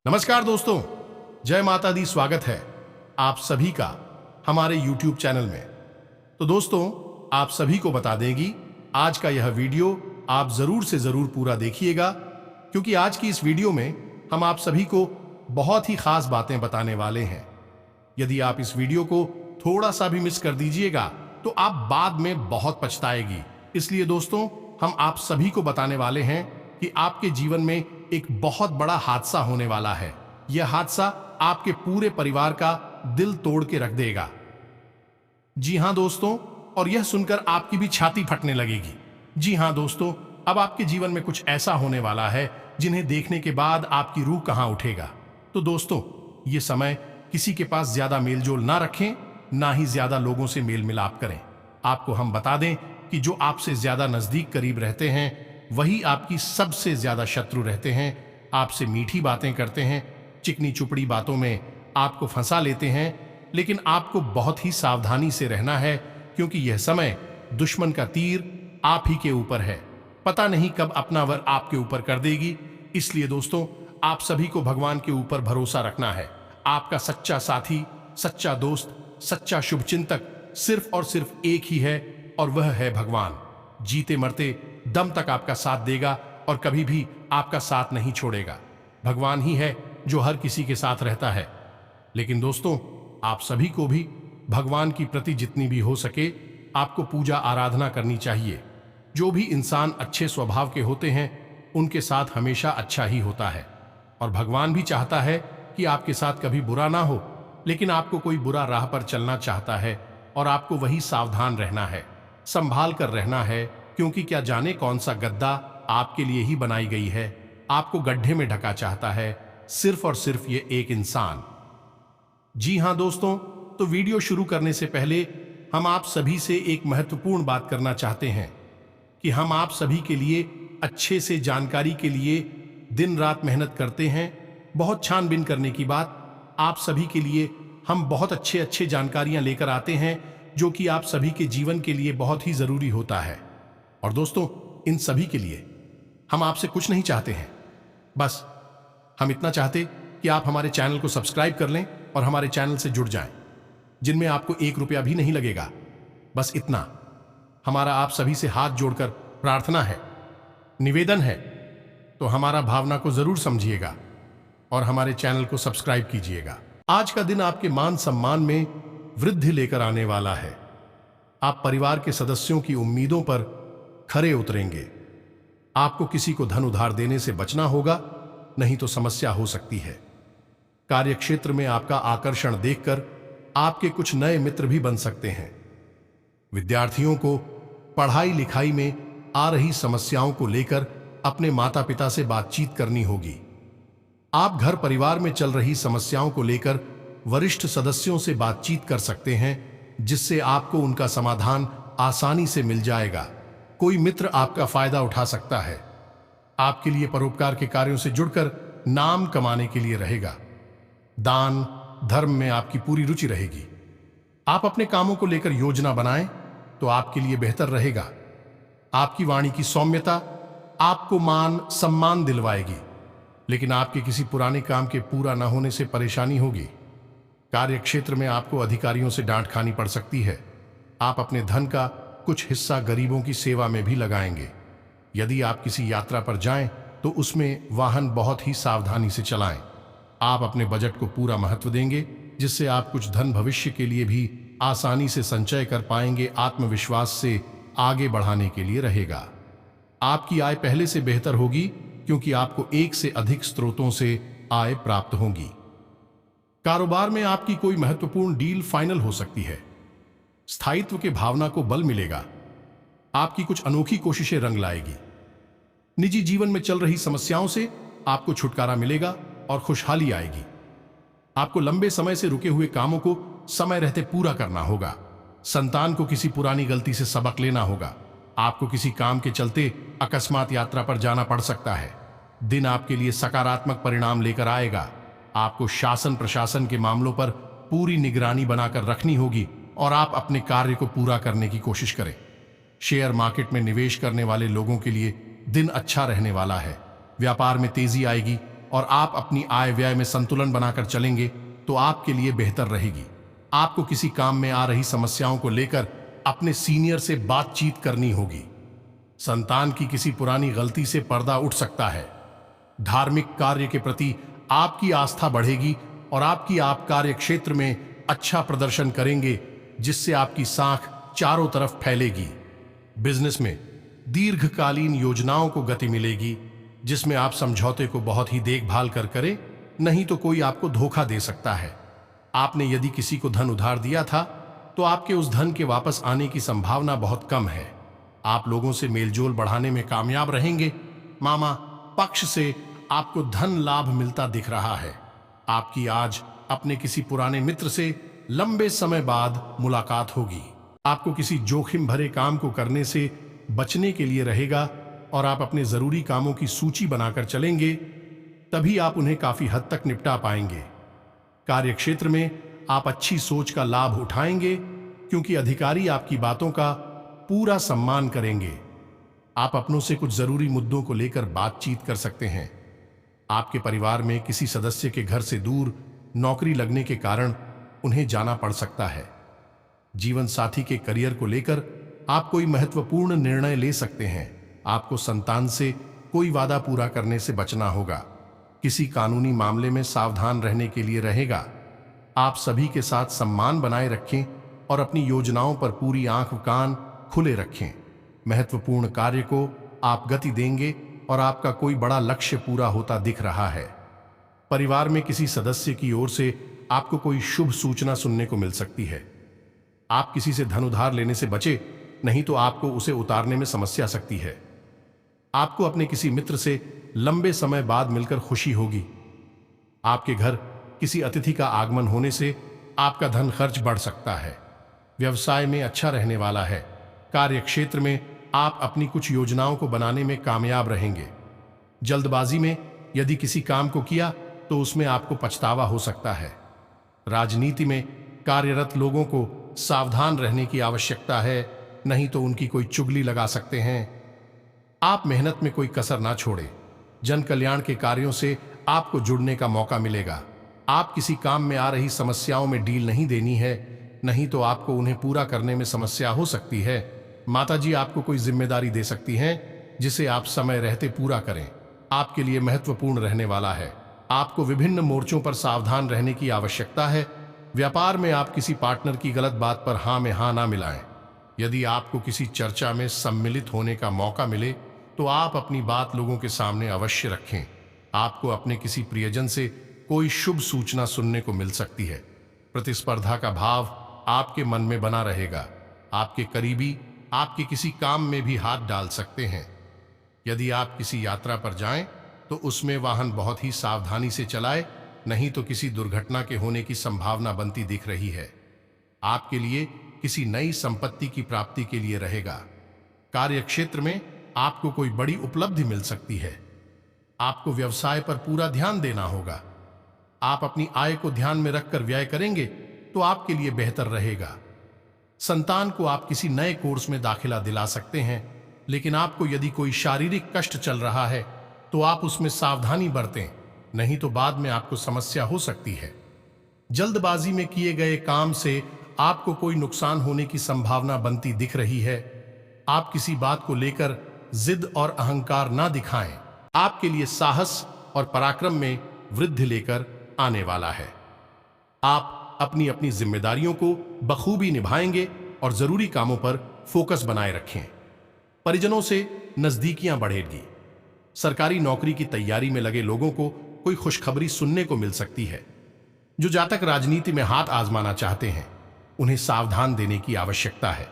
नमस्कार दोस्तों, जय माता दी। स्वागत है आप सभी का हमारे YouTube चैनल में। तो दोस्तों, आप सभी को बता देंगी आज का यह वीडियो आप जरूर से जरूर पूरा देखिएगा, क्योंकि आज की इस वीडियो में हम आप सभी को बहुत ही खास बातें बताने वाले हैं। यदि आप इस वीडियो को थोड़ा सा भी मिस कर दीजिएगा तो आप बाद में बहुत पछताएगी। इसलिए दोस्तों, हम आप सभी को बताने वाले हैं कि आपके जीवन में एक बहुत बड़ा हादसा होने वाला है। यह हादसा आपके पूरे परिवार का दिल तोड़ के रख देगा। जी हां दोस्तों, और यह सुनकर आपकी भी छाती फटने लगेगी। जी हां दोस्तों, अब आपके जीवन में कुछ ऐसा होने वाला है जिन्हें देखने के बाद आपकी रूह कहां उठेगा। तो दोस्तों, यह समय किसी के पास ज्यादा मेलजोल ना रखें, ना ही ज्यादा लोगों से मेल मिलाप करें। आपको हम बता दें कि जो आपसे ज्यादा नजदीक करीब रहते हैं वही आपकी सबसे ज्यादा शत्रु रहते हैं। आपसे मीठी बातें करते हैं, चिकनी चुपड़ी बातों में आपको फंसा लेते हैं, लेकिन आपको बहुत ही सावधानी से रहना है, क्योंकि यह समय दुश्मन का तीर आप ही के ऊपर है। पता नहीं कब अपना वर आपके ऊपर कर देगी। इसलिए दोस्तों, आप सभी को भगवान के ऊपर भरोसा रखना है। आपका सच्चा साथी, सच्चा दोस्त, सच्चा शुभचिंतक सिर्फ और सिर्फ एक ही है, और वह है भगवान। जीते मरते दम तक आपका साथ देगा और कभी भी आपका साथ नहीं छोड़ेगा। भगवान ही है जो हर किसी के साथ रहता है। लेकिन दोस्तों, आप सभी को भी भगवान की प्रति जितनी भी हो सके आपको पूजा आराधना करनी चाहिए। जो भी इंसान अच्छे स्वभाव के होते हैं उनके साथ हमेशा अच्छा ही होता है, और भगवान भी चाहता है कि आपके साथ कभी बुरा ना हो। लेकिन आपको कोई बुरा राह पर चलना चाहता है और आपको वही सावधान रहना है, संभाल कर रहना है, क्योंकि क्या जाने कौन सा गद्दा आपके लिए ही बनाई गई है। आपको गड्ढे में ढका चाहता है सिर्फ और सिर्फ ये एक इंसान। जी हां दोस्तों, तो वीडियो शुरू करने से पहले हम आप सभी से एक महत्वपूर्ण बात करना चाहते हैं कि हम आप सभी के लिए अच्छे से जानकारी के लिए दिन रात मेहनत करते हैं। बहुत छानबीन करने की बात, आप सभी के लिए हम बहुत अच्छे जानकारियां लेकर आते हैं, जो कि आप सभी के जीवन के लिए बहुत ही जरूरी होता है। और दोस्तों, इन सभी के लिए हम आपसे कुछ नहीं चाहते हैं, बस हम इतना चाहते कि आप हमारे चैनल को सब्सक्राइब कर लें और हमारे चैनल से जुड़ जाएं, जिनमें आपको 1 रुपया भी नहीं लगेगा। बस इतना हमारा आप सभी से हाथ जोड़कर प्रार्थना है, निवेदन है। तो हमारा भावना को जरूर समझिएगा और हमारे चैनल को सब्सक्राइब कीजिएगा। आज का दिन आपके मान सम्मान में वृद्धि लेकर आने वाला है। आप परिवार के सदस्यों की उम्मीदों पर खरे उतरेंगे। आपको किसी को धन उधार देने से बचना होगा, नहीं तो समस्या हो सकती है। कार्यक्षेत्र में आपका आकर्षण देखकर आपके कुछ नए मित्र भी बन सकते हैं। विद्यार्थियों को पढ़ाई लिखाई में आ रही समस्याओं को लेकर अपने माता पिता से बातचीत करनी होगी। आप घर परिवार में चल रही समस्याओं को लेकर वरिष्ठ सदस्यों से बातचीत कर सकते हैं, जिससे आपको उनका समाधान आसानी से मिल जाएगा। कोई मित्र आपका फायदा उठा सकता है। आपके लिए परोपकार के कार्यों से जुड़कर नाम कमाने के लिए रहेगा। दान धर्म में आपकी पूरी रुचि रहेगी। आप अपने कामों को लेकर योजना बनाएं तो आपके लिए बेहतर रहेगा। आपकी वाणी की सौम्यता आपको मान सम्मान दिलवाएगी, लेकिन आपके किसी पुराने काम के पूरा न होने से परेशानी होगी। कार्यक्षेत्र में आपको अधिकारियों से डांट खानी पड़ सकती है। आप अपने धन का कुछ हिस्सा गरीबों की सेवा में भी लगाएंगे। यदि आप किसी यात्रा पर जाएं तो उसमें वाहन बहुत ही सावधानी से चलाएं। आप अपने बजट को पूरा महत्व देंगे, जिससे आप कुछ धन भविष्य के लिए भी आसानी से संचय कर पाएंगे। आत्मविश्वास से आगे बढ़ाने के लिए रहेगा। आपकी आय पहले से बेहतर होगी, क्योंकि आपको एक से अधिक स्रोतों से आय प्राप्त होगी। कारोबार में आपकी कोई महत्वपूर्ण डील फाइनल हो सकती है। स्थायित्व के भावना को बल मिलेगा। आपकी कुछ अनोखी कोशिशें रंग लाएगी। निजी जीवन में चल रही समस्याओं से आपको छुटकारा मिलेगा और खुशहाली आएगी। आपको लंबे समय से रुके हुए कामों को समय रहते पूरा करना होगा। संतान को किसी पुरानी गलती से सबक लेना होगा। आपको किसी काम के चलते अकस्मात यात्रा पर जाना पड़ सकता है। दिन आपके लिए सकारात्मक परिणाम लेकर आएगा। आपको शासन प्रशासन के मामलों पर पूरी निगरानी बनाकर रखनी होगी और आप अपने कार्य को पूरा करने की कोशिश करें। शेयर मार्केट में निवेश करने वाले लोगों के लिए दिन अच्छा रहने वाला है। व्यापार में तेजी आएगी और आप अपनी आय व्यय में संतुलन बनाकर चलेंगे तो आपके लिए बेहतर रहेगी। आपको किसी काम में आ रही समस्याओं को लेकर अपने सीनियर से बातचीत करनी होगी। संतान की किसी पुरानी गलती से पर्दा उठ सकता है। धार्मिक कार्य के प्रति आपकी आस्था बढ़ेगी और आप कार्य क्षेत्र में अच्छा प्रदर्शन करेंगे, जिससे आपकी साख चारों तरफ फैलेगी। बिजनेस में दीर्घकालीन योजनाओं को गति मिलेगी, जिसमें आप समझौते को बहुत ही देखभाल कर करें, नहीं तो कोई आपको धोखा दे सकता है। आपने यदि किसी को धन उधार दिया था तो आपके उस धन के वापस आने की संभावना बहुत कम है। आप लोगों से मेलजोल बढ़ाने में कामयाब रहेंगे। मामा पक्ष से आपको धन लाभ मिलता दिख रहा है। आपकी आज अपने किसी पुराने मित्र से लंबे समय बाद मुलाकात होगी। आपको किसी जोखिम भरे काम को करने से बचने के लिए रहेगा और आप अपने जरूरी कामों की सूची बनाकर चलेंगे, तभी आप उन्हें काफी हद तक निपटा पाएंगे। कार्यक्षेत्र में आप अच्छी सोच का लाभ उठाएंगे, क्योंकि अधिकारी आपकी बातों का पूरा सम्मान करेंगे। आप अपनों से कुछ जरूरी मुद्दों को लेकर बातचीत कर सकते हैं। आपके परिवार में किसी सदस्य के घर से दूर नौकरी लगने के कारण उन्हें जाना पड़ सकता है। जीवन साथी के करियर को लेकर आप कोई महत्वपूर्ण निर्णय ले सकते हैं। आपको संतान से कोई वादा पूरा करने से बचना होगा। किसी कानूनी मामले में सावधान रहने के लिए रहेगा। आप सभी के साथ सम्मान बनाए रखें और अपनी योजनाओं पर पूरी आंख कान खुले रखें। महत्वपूर्ण कार्य को आप गति देंगे और आपका कोई बड़ा लक्ष्य पूरा होता दिख रहा है। परिवार में किसी सदस्य की ओर से आपको कोई शुभ सूचना सुनने को मिल सकती है। आप किसी से धन उधार लेने से बचे, नहीं तो आपको उसे उतारने में समस्या आ सकती है। आपको अपने किसी मित्र से लंबे समय बाद मिलकर खुशी होगी। आपके घर किसी अतिथि का आगमन होने से आपका धन खर्च बढ़ सकता है। व्यवसाय में अच्छा रहने वाला है। कार्य क्षेत्र में आप अपनी कुछ योजनाओं को बनाने में कामयाब रहेंगे। जल्दबाजी में यदि किसी काम को किया तो उसमें आपको पछतावा हो सकता है। राजनीति में कार्यरत लोगों को सावधान रहने की आवश्यकता है, नहीं तो उनकी कोई चुगली लगा सकते हैं। आप मेहनत में कोई कसर ना छोड़ें। जन कल्याण के कार्यों से आपको जुड़ने का मौका मिलेगा। आप किसी काम में आ रही समस्याओं में डील नहीं देनी है, नहीं तो आपको उन्हें पूरा करने में समस्या हो सकती है। माताजी आपको कोई जिम्मेदारी दे सकती हैं, जिसे आप समय रहते पूरा करें। आपके लिए महत्वपूर्ण रहने वाला है। आपको विभिन्न मोर्चों पर सावधान रहने की आवश्यकता है। व्यापार में आप किसी पार्टनर की गलत बात पर हाँ में हाँ ना मिलाएं। यदि आपको किसी चर्चा में सम्मिलित होने का मौका मिले तो आप अपनी बात लोगों के सामने अवश्य रखें। आपको अपने किसी प्रियजन से कोई शुभ सूचना सुनने को मिल सकती है। प्रतिस्पर्धा का भाव आपके मन में बना रहेगा। आपके करीबी आपके किसी काम में भी हाथ डाल सकते हैं। यदि आप किसी यात्रा पर जाएं तो उसमें वाहन बहुत ही सावधानी से चलाएं, नहीं तो किसी दुर्घटना के होने की संभावना बनती दिख रही है। आपके लिए किसी नई संपत्ति की प्राप्ति के लिए रहेगा। कार्य क्षेत्र में आपको कोई बड़ी उपलब्धि मिल सकती है। आपको व्यवसाय पर पूरा ध्यान देना होगा। आप अपनी आय को ध्यान में रखकर व्यय करेंगे तो आपके लिए बेहतर रहेगा। संतान को आप किसी नए कोर्स में दाखिला दिला सकते हैं, लेकिन आपको यदि कोई शारीरिक कष्ट चल रहा है तो आप उसमें सावधानी बरतें, नहीं तो बाद में आपको समस्या हो सकती है। जल्दबाजी में किए गए काम से आपको कोई नुकसान होने की संभावना बनती दिख रही है। आप किसी बात को लेकर जिद और अहंकार ना दिखाएं। आपके लिए साहस और पराक्रम में वृद्धि लेकर आने वाला है। आप अपनी अपनी जिम्मेदारियों को बखूबी निभाएंगे और जरूरी कामों पर फोकस बनाए रखें। परिजनों से नजदीकियां बढ़ेगी। सरकारी नौकरी की तैयारी में लगे लोगों को कोई खुशखबरी सुनने को मिल सकती है। जो जातक राजनीति में हाथ आजमाना चाहते हैं, उन्हें सावधान देने की आवश्यकता है।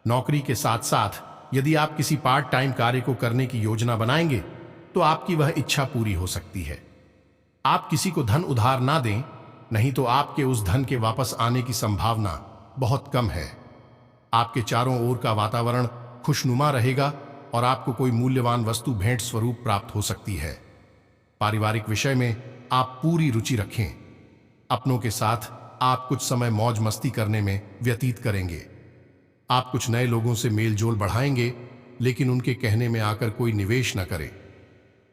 नौकरी के साथ साथ यदि आप किसी पार्ट टाइम कार्य को करने की योजना बनाएंगे तो आपकी वह इच्छा पूरी हो सकती है। आप किसी को धन उधार ना दें, नहीं तो आपके उस धन के वापस आने की संभावना बहुत कम है। आपके चारों ओर का वातावरण खुशनुमा रहेगा और आपको कोई मूल्यवान वस्तु भेंट स्वरूप प्राप्त हो सकती है। पारिवारिक विषय में आप पूरी रुचि रखें। अपनों के साथ आप कुछ समय मौज मस्ती करने में व्यतीत करेंगे। आप कुछ नए लोगों से मेल जोल बढ़ाएंगे, लेकिन उनके कहने में आकर कोई निवेश न करें।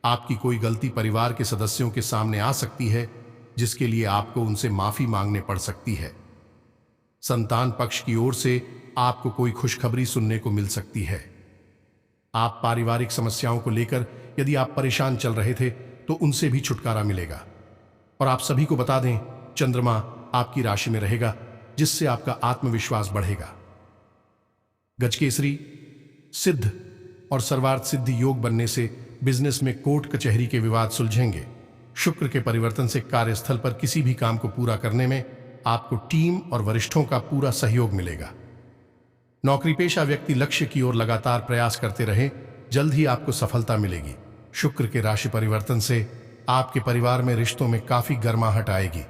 आपकी कोई गलती परिवार के सदस्यों के सामने आ सकती है, जिसके लिए आपको उनसे माफी मांगने पड़ सकती है। संतान पक्ष की ओर से आपको कोई खुशखबरी सुनने को मिल सकती है। आप पारिवारिक समस्याओं को लेकर यदि आप परेशान चल रहे थे तो उनसे भी छुटकारा मिलेगा। और आप सभी को बता दें, चंद्रमा आपकी राशि में रहेगा, जिससे आपका आत्मविश्वास बढ़ेगा। गजकेसरी, सिद्ध और सर्वार्थ सिद्धि योग बनने से बिजनेस में कोर्ट कचहरी के विवाद सुलझेंगे। शुक्र के परिवर्तन से कार्यस्थल पर किसी भी काम को पूरा करने में आपको टीम और वरिष्ठों का पूरा सहयोग मिलेगा। नौकरी पेशा व्यक्ति लक्ष्य की ओर लगातार प्रयास करते रहे, जल्द ही आपको सफलता मिलेगी। शुक्र के राशि परिवर्तन से आपके परिवार में रिश्तों में काफी गर्माहट आएगी।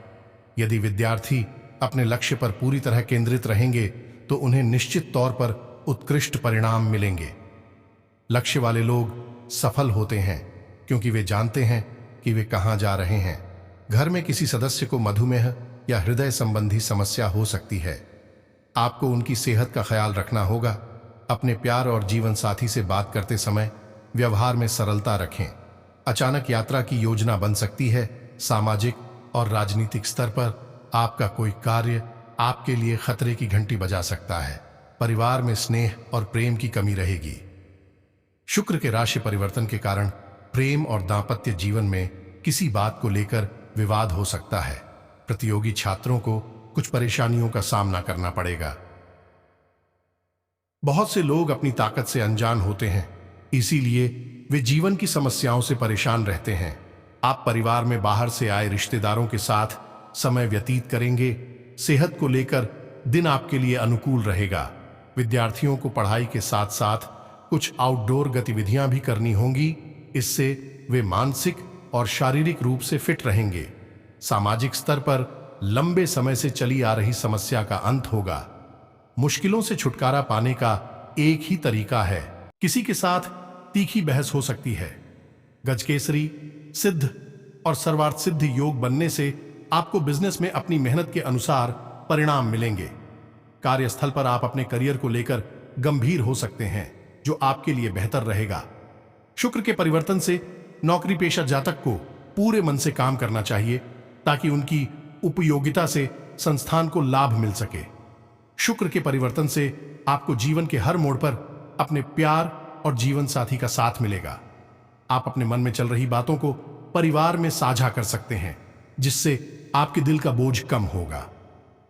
यदि विद्यार्थी अपने लक्ष्य पर पूरी तरह केंद्रित रहेंगे तो उन्हें निश्चित तौर पर उत्कृष्ट परिणाम मिलेंगे। लक्ष्य वाले लोग सफल होते हैं क्योंकि वे जानते हैं कि वे कहां जा रहे हैं। घर में किसी सदस्य को मधुमेह या हृदय संबंधी समस्या हो सकती है। आपको उनकी सेहत का ख्याल रखना होगा। अपने प्यार और जीवन साथी से बात करते समय व्यवहार में सरलता रखें। अचानक यात्रा की योजना बन सकती है। सामाजिक और राजनीतिक स्तर पर आपका कोई कार्य आपके लिए खतरे की घंटी बजा सकता है। परिवार में स्नेह और प्रेम की कमी रहेगी। शुक्र के राशि परिवर्तन के कारण प्रेम और दांपत्य जीवन में किसी बात को लेकर विवाद हो सकता है। प्रतियोगी छात्रों को कुछ परेशानियों का सामना करना पड़ेगा। बहुत से लोग अपनी ताकत से अनजान होते हैं, इसीलिए वे जीवन की समस्याओं से परेशान रहते हैं। आप परिवार में बाहर से आए रिश्तेदारों के साथ समय व्यतीत करेंगे। सेहत को लेकर दिन आपके लिए अनुकूल रहेगा। विद्यार्थियों को पढ़ाई के साथ साथ कुछ आउटडोर गतिविधियां भी करनी होंगी। इससे वे मानसिक और शारीरिक रूप से फिट रहेंगे। सामाजिक स्तर पर लंबे समय से चली आ रही समस्या का अंत होगा। मुश्किलों से छुटकारा पाने का एक ही तरीका है, किसी के साथ तीखी बहस हो सकती है। गजकेसरी, सिद्ध और सर्वार्थ सिद्धि योग बनने से आपको बिजनेस में अपनी मेहनत के अनुसार परिणाम मिलेंगे। कार्यस्थल पर आप अपने करियर को लेकर गंभीर हो सकते हैं, जो आपके लिए बेहतर रहेगा। शुक्र के परिवर्तन से नौकरी पेशा जातक को पूरे मन से काम करना चाहिए ताकि उनकी उपयोगिता से संस्थान को लाभ मिल सके। शुक्र के परिवर्तन से आपको जीवन के हर मोड़ पर अपने प्यार और जीवन साथी का साथ मिलेगा। आप अपने मन में चल रही बातों को परिवार में साझा कर सकते हैं, जिससे आपके दिल का बोझ कम होगा।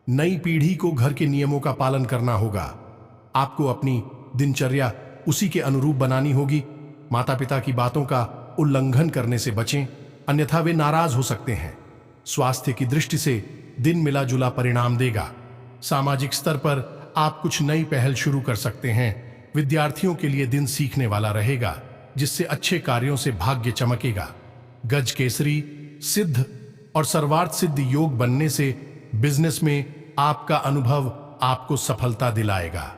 नई पीढ़ी को घर के नियमों का पालन करना होगा। आपको अपनी दिनचर्या उसी के अनुरूप बनानी होगी। माता पिता की बातों का उल्लंघन करने से बचें, अन्यथा वे नाराज हो सकते हैं। स्वास्थ्य की दृष्टि से दिन मिला जुला परिणाम देगा। सामाजिक स्तर पर आप कुछ नई पहल शुरू कर सकते हैं। विद्यार्थियों के लिए दिन सीखने वाला रहेगा, जिससे अच्छे कार्यों से भाग्य चमकेगा। गज केसरी, सिद्ध और सर्वार्थ सिद्ध योग बनने से बिजनेस में आपका अनुभव आपको सफलता दिलाएगा।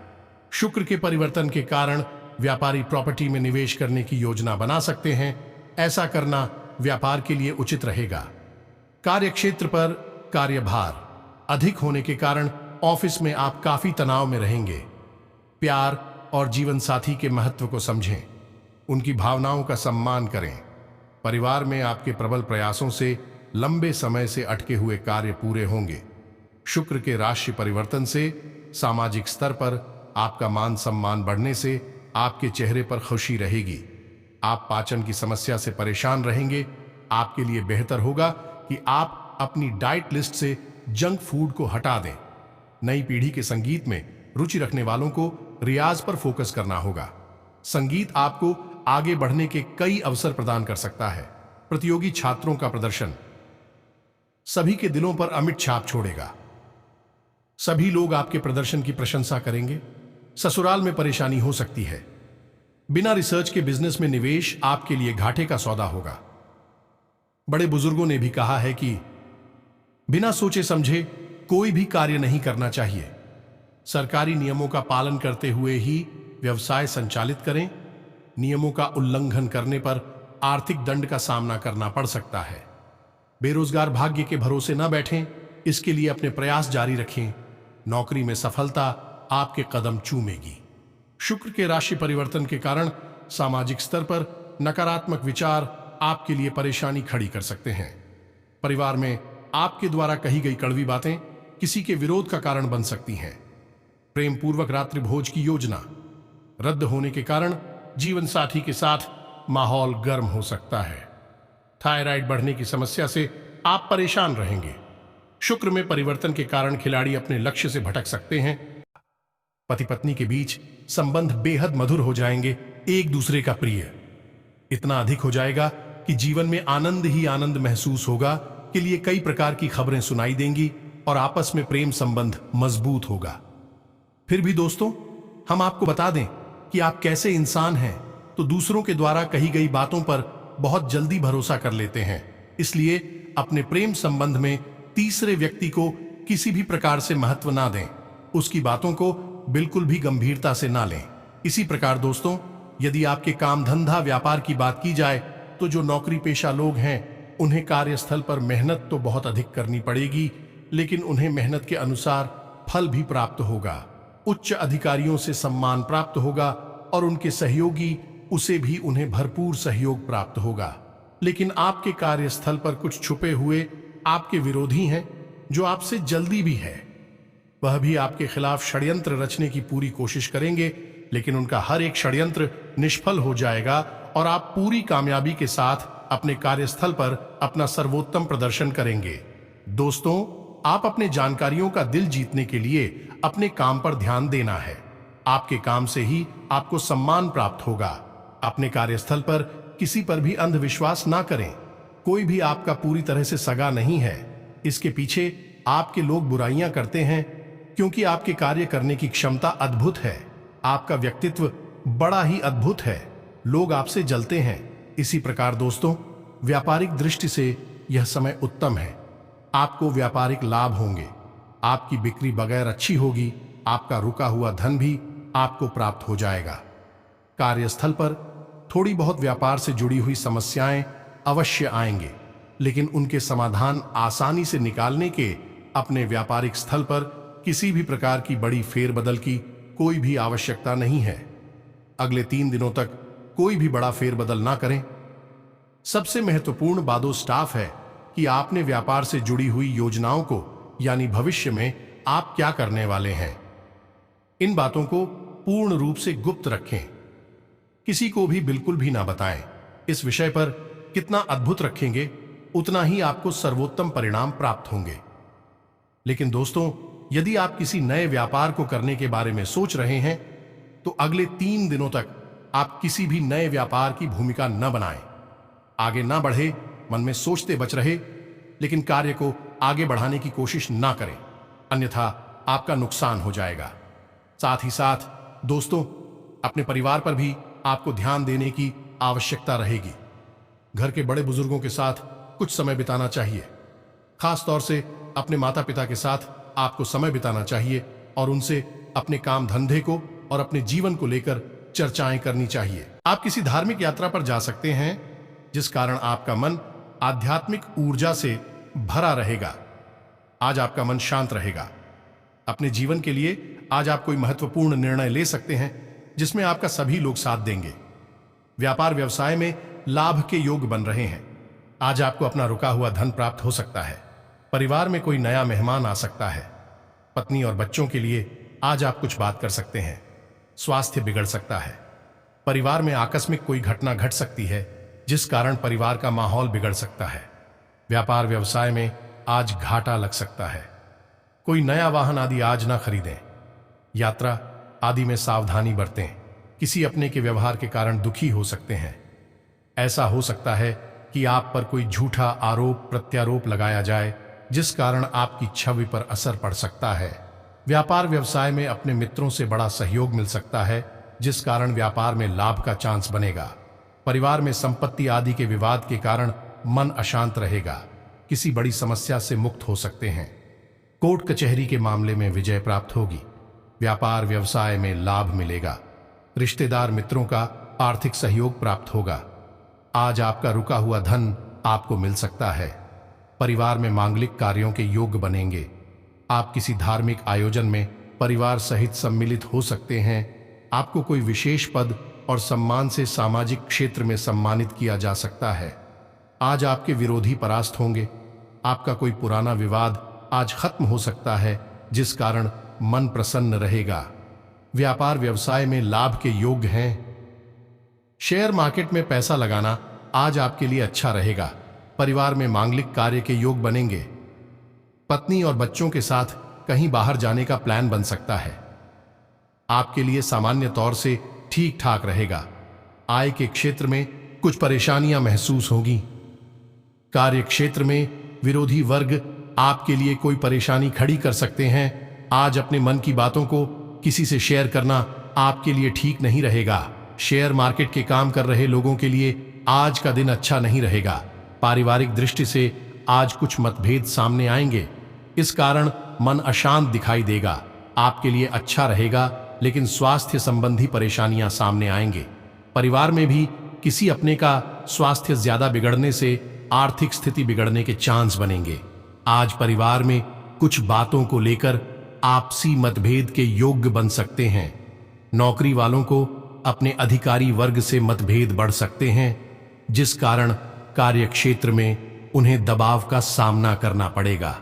शुक्र के परिवर्तन के कारण व्यापारी प्रॉपर्टी में निवेश करने की योजना बना सकते हैं। ऐसा करना व्यापार के लिए उचित रहेगा। कार्यक्षेत्र पर कार्यभार अधिक होने के कारण ऑफिस में आप काफी तनाव में रहेंगे। प्यार और जीवन साथी के महत्व को समझें, उनकी भावनाओं का सम्मान करें। परिवार में आपके प्रबल प्रयासों से लंबे समय से अटके हुए कार्य पूरे होंगे। शुक्र के राशि परिवर्तन से सामाजिक स्तर पर आपका मान सम्मान बढ़ने से आपके चेहरे पर खुशी रहेगी। आप पाचन की समस्या से परेशान रहेंगे। आपके लिए बेहतर होगा कि आप अपनी डाइट लिस्ट से जंक फूड को हटा दें। नई पीढ़ी के संगीत में रुचि रखने वालों को रियाज पर फोकस करना होगा। संगीत आपको आगे बढ़ने के कई अवसर प्रदान कर सकता है। प्रतियोगी छात्रों का प्रदर्शन सभी के दिलों पर अमिट छाप छोड़ेगा। सभी लोग आपके प्रदर्शन की प्रशंसा करेंगे। ससुराल में परेशानी हो सकती है। बिना रिसर्च के बिजनेस में निवेश आपके लिए घाटे का सौदा होगा। बड़े बुजुर्गों ने भी कहा है कि बिना सोचे समझे कोई भी कार्य नहीं करना चाहिए। सरकारी नियमों का पालन करते हुए ही व्यवसाय संचालित करें। नियमों का उल्लंघन करने पर आर्थिक दंड का सामना करना पड़ सकता है। बेरोजगार भाग्य के भरोसे न बैठें, इसके लिए अपने प्रयास जारी रखें। नौकरी में सफलता आपके कदम चूमेगी। शुक्र के राशि परिवर्तन के कारण सामाजिक स्तर पर नकारात्मक विचार आपके लिए परेशानी खड़ी कर सकते हैं। परिवार में आपके द्वारा कही गई कड़वी बातें किसी के विरोध का कारण बन सकती हैं। प्रेम पूर्वक रात्रि भोज की योजना रद्द होने के कारण जीवन साथी के साथ माहौल गर्म हो सकता है। थायराइड बढ़ने की समस्या से आप परेशान रहेंगे। शुक्र में परिवर्तन के कारण खिलाड़ी अपने लक्ष्य से भटक सकते हैं। पति पत्नी के बीच संबंध बेहद मधुर हो जाएंगे, एक दूसरे का प्रिय इतना अधिक हो जाएगा कि जीवन में आनंद ही आनंद महसूस होगा। के लिए कई प्रकार की खबरें सुनाई देंगी और आपस में प्रेम संबंध मजबूत होगा। फिर भी दोस्तों, हम आपको बता दें कि आप कैसे इंसान हैं तो दूसरों के द्वारा कही गई बातों पर बहुत जल्दी भरोसा कर लेते हैं। इसलिए अपने प्रेम संबंध में तीसरे व्यक्ति को किसी भी प्रकार से महत्व ना दें, उसकी बातों को बिल्कुल भी गंभीरता से ना लें। इसी प्रकार दोस्तों, यदि आपके काम धंधा व्यापार की बात की जाए तो जो नौकरी पेशा लोग हैं उन्हें कार्यस्थल पर मेहनत तो बहुत अधिक करनी पड़ेगी, लेकिन उन्हें मेहनत के अनुसार फल भी प्राप्त होगा। उच्च अधिकारियों से सम्मान प्राप्त होगा और उनके सहयोगी उसे भी उन्हें भरपूर सहयोग प्राप्त होगा। लेकिन आपके कार्यस्थल पर कुछ छुपे हुए आपके विरोधी हैं जो आपसे जल्दी भी है। वह भी आपके खिलाफ षड्यंत्र रचने की पूरी कोशिश करेंगे, लेकिन उनका हर एक षड्यंत्र निष्फल हो जाएगा और आप पूरी कामयाबी के साथ अपने कार्यस्थल पर अपना सर्वोत्तम प्रदर्शन करेंगे। दोस्तों, आप अपने जानकारियों का दिल जीतने के लिए अपने काम पर ध्यान देना है। आपके काम से ही आपको सम्मान प्राप्त होगा। अपने कार्यस्थल पर किसी पर भी अंधविश्वास ना करें। कोई भी आपका पूरी तरह से सगा नहीं है। इसके पीछे आपके लोग बुराइयां करते हैं क्योंकि आपके कार्य करने की क्षमता अद्भुत है। आपका व्यक्तित्व बड़ा ही अद्भुत है। लोग आपसे जलते हैं। इसी प्रकार दोस्तों, व्यापारिक दृष्टि से यह समय उत्तम है। आपको व्यापारिक लाभ होंगे। आपकी बिक्री बगैर अच्छी होगी। आपका रुका हुआ धन भी आपको प्राप्त हो जाएगा। कार्यस्थल पर थोड़ी बहुत व्यापार से जुड़ी हुई समस्याएं अवश्य आएंगे, लेकिन उनके समाधान आसानी से निकालने के अपने व्यापारिक स्थल पर किसी भी प्रकार की बड़ी फेरबदल की कोई भी आवश्यकता नहीं है। अगले 3 दिनों तक कोई भी बड़ा फेरबदल ना करें। सबसे महत्वपूर्ण बात स्टाफ है कि आपने व्यापार से जुड़ी हुई योजनाओं को, यानी भविष्य में आप क्या करने वाले हैं, इन बातों को पूर्ण रूप से गुप्त रखें। किसी को भी बिल्कुल भी ना बताएं। इस विषय पर कितना अद्भुत रखेंगे उतना ही आपको सर्वोत्तम परिणाम प्राप्त होंगे। लेकिन दोस्तों, यदि आप किसी नए व्यापार को करने के बारे में सोच रहे हैं तो अगले 3 दिनों तक आप किसी भी नए व्यापार की भूमिका न बनाएं। आगे ना बढ़े, मन में सोचते बच रहे, लेकिन कार्य को आगे बढ़ाने की कोशिश ना करें, अन्यथा आपका नुकसान हो जाएगा। साथ ही साथ दोस्तों, अपने परिवार पर भी आपको ध्यान देने की आवश्यकता रहेगी। घर के बड़े बुजुर्गों के साथ कुछ समय बिताना चाहिए। खास तौर से अपने माता पिता के साथ आपको समय बिताना चाहिए और उनसे अपने काम धंधे को और अपने जीवन को लेकर चर्चाएं करनी चाहिए। आप किसी धार्मिक यात्रा पर जा सकते हैं, जिस कारण आपका मन आध्यात्मिक ऊर्जा से भरा रहेगा। आज आपका मन शांत रहेगा। अपने जीवन के लिए आज आप कोई महत्वपूर्ण निर्णय ले सकते हैं जिसमें आपका सभी लोग साथ देंगे। व्यापार व्यवसाय में लाभ के योग बन रहे हैं। आज आपको अपना रुका हुआ धन प्राप्त हो सकता है। परिवार में कोई नया मेहमान आ सकता है। पत्नी और बच्चों के लिए आज आप कुछ बात कर सकते हैं। स्वास्थ्य बिगड़ सकता है। परिवार में आकस्मिक कोई घटना घट सकती है जिस कारण परिवार का माहौल बिगड़ सकता है। व्यापार व्यवसाय में आज घाटा लग सकता है। कोई नया वाहन आदि आज ना खरीदें। यात्रा आदि में सावधानी बरतें। किसी अपने के व्यवहार के कारण दुखी हो सकते हैं। ऐसा हो सकता है कि आप पर कोई झूठा आरोप प्रत्यारोप लगाया जाए जिस कारण आपकी छवि पर असर पड़ सकता है। व्यापार व्यवसाय में अपने मित्रों से बड़ा सहयोग मिल सकता है जिस कारण व्यापार में लाभ का चांस बनेगा। परिवार में संपत्ति आदि के विवाद के कारण मन अशांत रहेगा। किसी बड़ी समस्या से मुक्त हो सकते हैं। कोर्ट कचहरी के मामले में विजय प्राप्त होगी। व्यापार व्यवसाय में लाभ मिलेगा। रिश्तेदार मित्रों का आर्थिक सहयोग प्राप्त होगा। आज आपका रुका हुआ धन आपको मिल सकता है। परिवार में मांगलिक कार्यों के योग बनेंगे। आप किसी धार्मिक आयोजन में परिवार सहित सम्मिलित हो सकते हैं। आपको कोई विशेष पद और सम्मान से सामाजिक क्षेत्र में सम्मानित किया जा सकता है। आज आपके विरोधी परास्त होंगे। आपका कोई पुराना विवाद आज खत्म हो सकता है, जिस कारण मन प्रसन्न रहेगा। व्यापार व्यवसाय में लाभ के योग हैं। शेयर मार्केट में पैसा लगाना आज आपके लिए अच्छा रहेगा। परिवार में मांगलिक कार्य के योग बनेंगे। पत्नी और बच्चों के साथ कहीं बाहर जाने का प्लान बन सकता है। आपके लिए सामान्य तौर से ठीक ठाक रहेगा। आय के क्षेत्र में कुछ परेशानियां महसूस होगी। कार्य क्षेत्र में विरोधी वर्ग आपके लिए कोई परेशानी खड़ी कर सकते हैं। आज अपने मन की बातों को किसी से शेयर करना आपके लिए ठीक नहीं रहेगा। शेयर मार्केट के काम कर रहे लोगों के लिए आज का दिन अच्छा नहीं रहेगा। पारिवारिक दृष्टि से आज कुछ मतभेद सामने आएंगे। इस कारण मन अशांत दिखाई देगा। आपके लिए अच्छा रहेगा, लेकिन स्वास्थ्य संबंधी परेशानियां सामने आएंगे। परिवार में भी किसी अपने का स्वास्थ्य ज्यादा बिगड़ने से आर्थिक स्थिति बिगड़ने के चांस बनेंगे। आज परिवार में कुछ बातों को लेकर आपसी मतभेद के योग्य बन सकते हैं। नौकरी वालों को अपने अधिकारी वर्ग से मतभेद बढ़ सकते हैं, जिस कारण कार्य क्षेत्र में उन्हें दबाव का सामना करना पड़ेगा।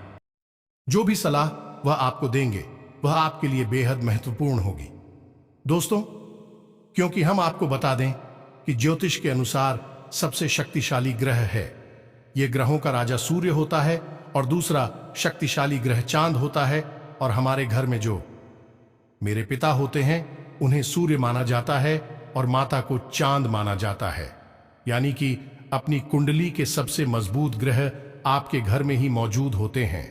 जो भी सलाह वह आपको देंगे वह आपके लिए बेहद महत्वपूर्ण होगी। दोस्तों, क्योंकि हम आपको बता दें कि ज्योतिष के अनुसार सबसे शक्तिशाली ग्रह है। यह ग्रहों का राजा सूर्य होता है और दूसरा शक्तिशाली ग्रह चांद होता है। और हमारे घर में जो मेरे पिता होते हैं उन्हें सूर्य माना जाता है और माता को चांद माना जाता है। यानी कि अपनी कुंडली के सबसे मजबूत ग्रह आपके घर में ही मौजूद होते हैं।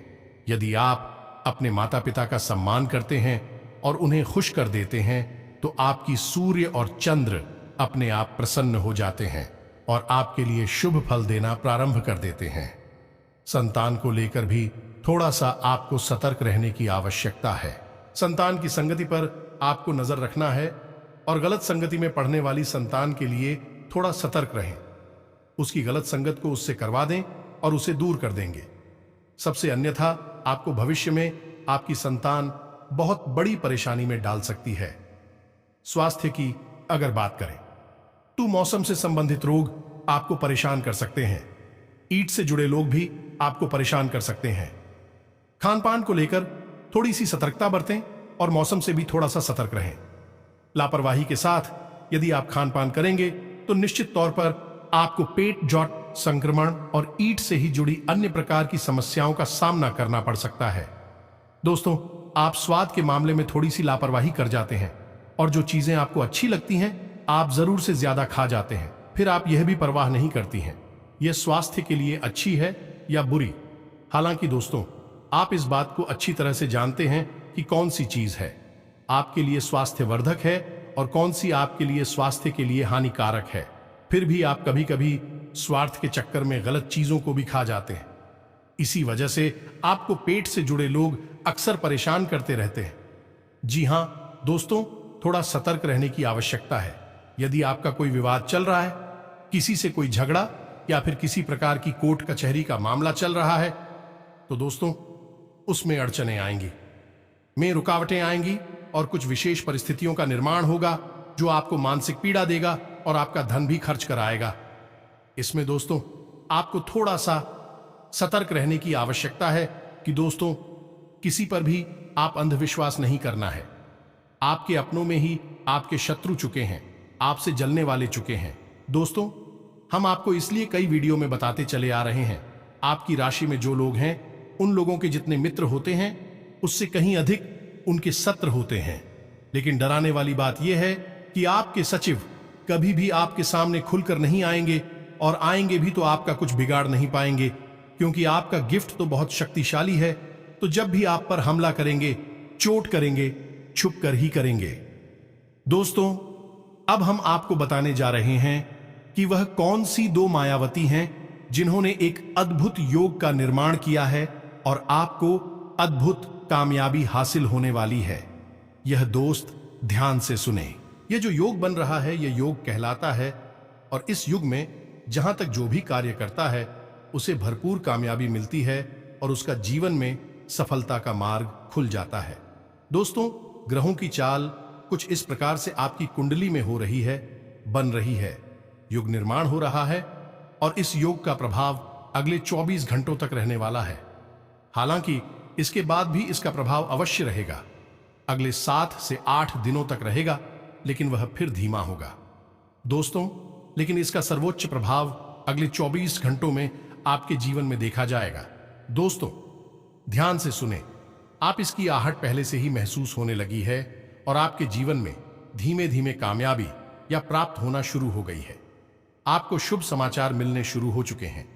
यदि आप अपने माता पिता का सम्मान करते हैं और उन्हें खुश कर देते हैं तो आपकी सूर्य और चंद्र अपने आप प्रसन्न हो जाते हैं और आपके लिए शुभ फल देना प्रारंभ कर देते हैं। संतान को लेकर भी थोड़ा सा आपको सतर्क रहने की आवश्यकता है। संतान की संगति पर आपको नजर रखना है और गलत संगति में पढ़ने वाली संतान के लिए थोड़ा सतर्क रहें। उसकी गलत संगत को उससे करवा दें और उसे दूर कर देंगे। सबसे अन्यथा आपको भविष्य में आपकी संतान बहुत बड़ी परेशानी में डाल सकती है। स्वास्थ्य की अगर बात करें तो मौसम से संबंधित रोग आपको परेशान कर सकते हैं। ईंट से जुड़े लोग भी आपको परेशान कर सकते हैं। खान पान को लेकर थोड़ी सी सतर्कता बरतें और मौसम से भी थोड़ा सा सतर्क रहें। लापरवाही के साथ यदि आप खान पान करेंगे तो निश्चित तौर पर आपको पेट जॉट संक्रमण और ईंट से ही जुड़ी अन्य प्रकार की समस्याओं का सामना करना पड़ सकता है। दोस्तों, आप स्वाद के मामले में थोड़ी सी लापरवाही कर जाते हैं और जो चीजें आपको अच्छी लगती हैं आप जरूर से ज्यादा खा जाते हैं। फिर आप यह भी परवाह नहीं करती हैं यह स्वास्थ्य के लिए अच्छी है या बुरी। हालांकि दोस्तों, आप इस बात को अच्छी तरह से जानते हैं कि कौन सी चीज है आपके लिए स्वास्थ्यवर्धक है और कौन सी आपके लिए स्वास्थ्य के लिए हानिकारक है। फिर भी आप कभी कभी स्वार्थ के चक्कर में गलत चीजों को भी खा जाते हैं। इसी वजह से आपको पेट से जुड़े लोग अक्सर परेशान करते रहते हैं। जी हां दोस्तों, थोड़ा सतर्क रहने की आवश्यकता है। यदि आपका कोई विवाद चल रहा है, किसी से कोई झगड़ा या फिर किसी प्रकार की कोर्ट कचहरी का मामला चल रहा है, तो दोस्तों उसमें अड़चनें आएंगी, में रुकावटें आएंगी और कुछ विशेष परिस्थितियों का निर्माण होगा जो आपको मानसिक पीड़ा देगा और आपका धन भी खर्च कराएगा। इसमें दोस्तों आपको थोड़ा सा सतर्क रहने की आवश्यकता है कि दोस्तों किसी पर भी आप अंधविश्वास नहीं करना है। आपके अपनों में ही आपके शत्रु चुके हैं, आपसे जलने वाले चुके हैं। दोस्तों, हम आपको इसलिए कई वीडियो में बताते चले आ रहे हैं, आपकी राशि में जो लोग हैं उन लोगों के जितने मित्र होते हैं उससे कहीं अधिक उनके शत्रु होते हैं। लेकिन डराने वाली बात यह है कि आपके सचिव कभी भी आपके सामने खुलकर नहीं आएंगे और आएंगे भी तो आपका कुछ बिगाड़ नहीं पाएंगे, क्योंकि आपका गिफ्ट तो बहुत शक्तिशाली है। तो जब भी आप पर हमला करेंगे, चोट करेंगे, छुप कर ही करेंगे। दोस्तों, अब हम आपको बताने जा रहे हैं कि वह कौन सी दो मायावती हैं जिन्होंने एक अद्भुत योग का निर्माण किया है और आपको अद्भुत कामयाबी हासिल होने वाली है। यह दोस्त ध्यान से सुने। यह जो योग बन रहा है यह योग कहलाता है और इस युग में जहां तक जो भी कार्य करता है उसे भरपूर कामयाबी मिलती है और उसका जीवन में सफलता का मार्ग खुल जाता है। दोस्तों, ग्रहों की चाल कुछ इस प्रकार से आपकी कुंडली में हो रही है, बन रही है। युग निर्माण हो रहा है और इस योग का प्रभाव अगले 24 घंटों तक रहने वाला है। हालांकि इसके बाद भी इसका प्रभाव अवश्य रहेगा, अगले 7 से 8 दिनों तक रहेगा, लेकिन वह फिर धीमा होगा। दोस्तों, लेकिन इसका सर्वोच्च प्रभाव अगले 24 घंटों में आपके जीवन में देखा जाएगा। दोस्तों, ध्यान से सुने, आप इसकी आहट पहले से ही महसूस होने लगी है और आपके जीवन में धीमे धीमे कामयाबी या प्राप्त होना शुरू हो गई है। आपको शुभ समाचार मिलने शुरू हो चुके हैं।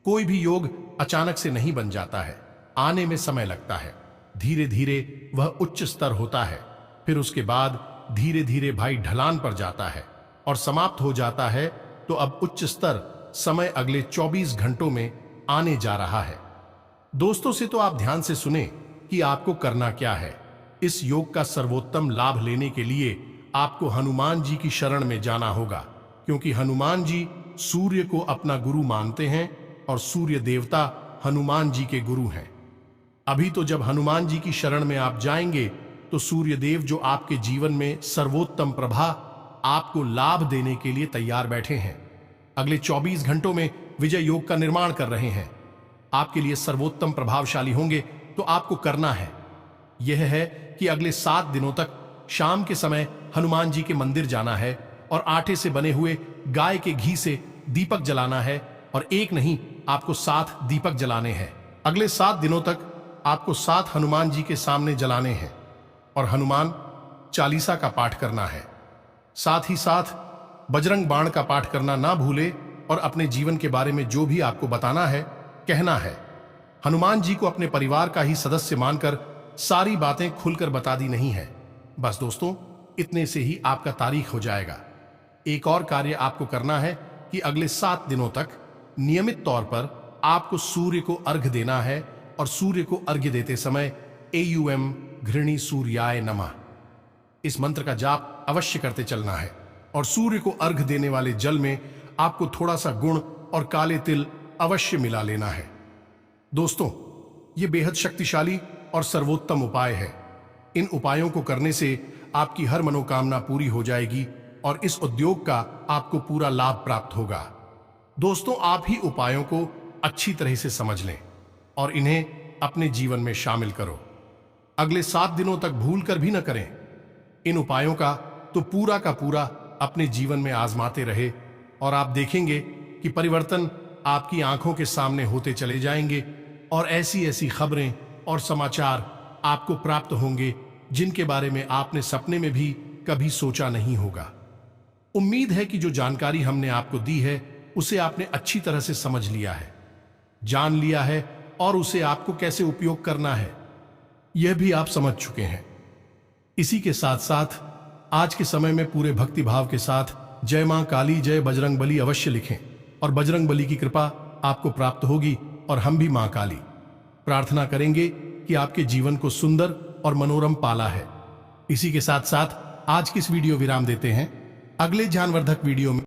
कोई भी योग अचानक से नहीं बन जाता है, आने में समय लगता है। धीरे धीरे वह उच्च स्तर होता है, फिर उसके बाद धीरे धीरे भाई ढलान पर जाता है और समाप्त हो जाता है। तो अब उच्च स्तर समय अगले 24 घंटों में आने जा रहा है। दोस्तों से तो आप ध्यान से सुने कि आपको करना क्या है। इस योग का सर्वोत्तम लाभ लेने के लिए आपको हनुमान जी की शरण में जाना होगा, क्योंकि हनुमान जी सूर्य को अपना गुरु मानते हैं और सूर्य देवता हनुमान जी के गुरु हैं। अभी तो जब हनुमान जी की शरण में आप जाएंगे तो सूर्य देव जो आपके जीवन में सर्वोत्तम प्रभाव आपको लाभ देने के लिए तैयार बैठे हैं। अगले 24 घंटों में विजय योग का निर्माण कर रहे हैं, आपके लिए सर्वोत्तम प्रभावशाली होंगे। तो आपको करना है यह है कि अगले 7 दिनों तक शाम के समय हनुमान जी के मंदिर जाना है और आटे से बने हुए गाय के घी से दीपक जलाना है, और एक नहीं, आपको 7 दीपक जलाने हैं। अगले 7 दिनों तक आपको 7 हनुमान जी के सामने जलाने हैं और हनुमान चालीसा का पाठ करना है। साथ ही साथ बजरंग बाण का पाठ करना ना भूले और अपने जीवन के बारे में जो भी आपको बताना है, कहना है। हनुमान जी को अपने परिवार का ही सदस्य मानकर सारी बातें खुलकर बता दी नहीं है। बस दोस्तों, इतने से ही आपका तारीख हो जाएगा। एक और कार्य आपको करना है कि अगले 7 दिनों तक नियमित तौर पर आपको सूर्य को अर्घ्य देना है और सूर्य को अर्घ्य देते समय AUM घृणी सूर्याय नमः इस मंत्र का जाप अवश्य करते चलना है। और सूर्य को अर्घ्य देने वाले जल में आपको थोड़ा सा गुण और काले तिल अवश्य मिला लेना है। दोस्तों, ये बेहद शक्तिशाली और सर्वोत्तम उपाय है। इन उपायों को करने से आपकी हर मनोकामना पूरी हो जाएगी और इस उद्योग का आपको पूरा लाभ प्राप्त होगा। दोस्तों, आप ही उपायों को अच्छी तरह से समझ लें और इन्हें अपने जीवन में शामिल करो। अगले 7 दिनों तक भूल कर भी न करें। इन उपायों का तो पूरा का पूरा अपने जीवन में आजमाते रहे और आप देखेंगे कि परिवर्तन आपकी आंखों के सामने होते चले जाएंगे और ऐसी ऐसी खबरें और समाचार आपको प्राप्त होंगे जिनके बारे में आपने सपने में भी कभी सोचा नहीं होगा। उम्मीद है कि जो जानकारी हमने आपको दी है उसे आपने अच्छी तरह से समझ लिया है, जान लिया है और उसे आपको कैसे उपयोग करना है यह भी आप समझ चुके हैं। इसी के साथ साथ आज के समय में पूरे भक्ति भाव के साथ जय मां काली जय बजरंग बली अवश्य लिखें और बजरंग बली की कृपा आपको प्राप्त होगी और हम भी मां काली प्रार्थना करेंगे कि आपके जीवन को सुंदर और मनोरम पाला है। इसी के साथ साथ आज की इस वीडियो विराम देते हैं। अगले ज्ञानवर्धक वीडियो में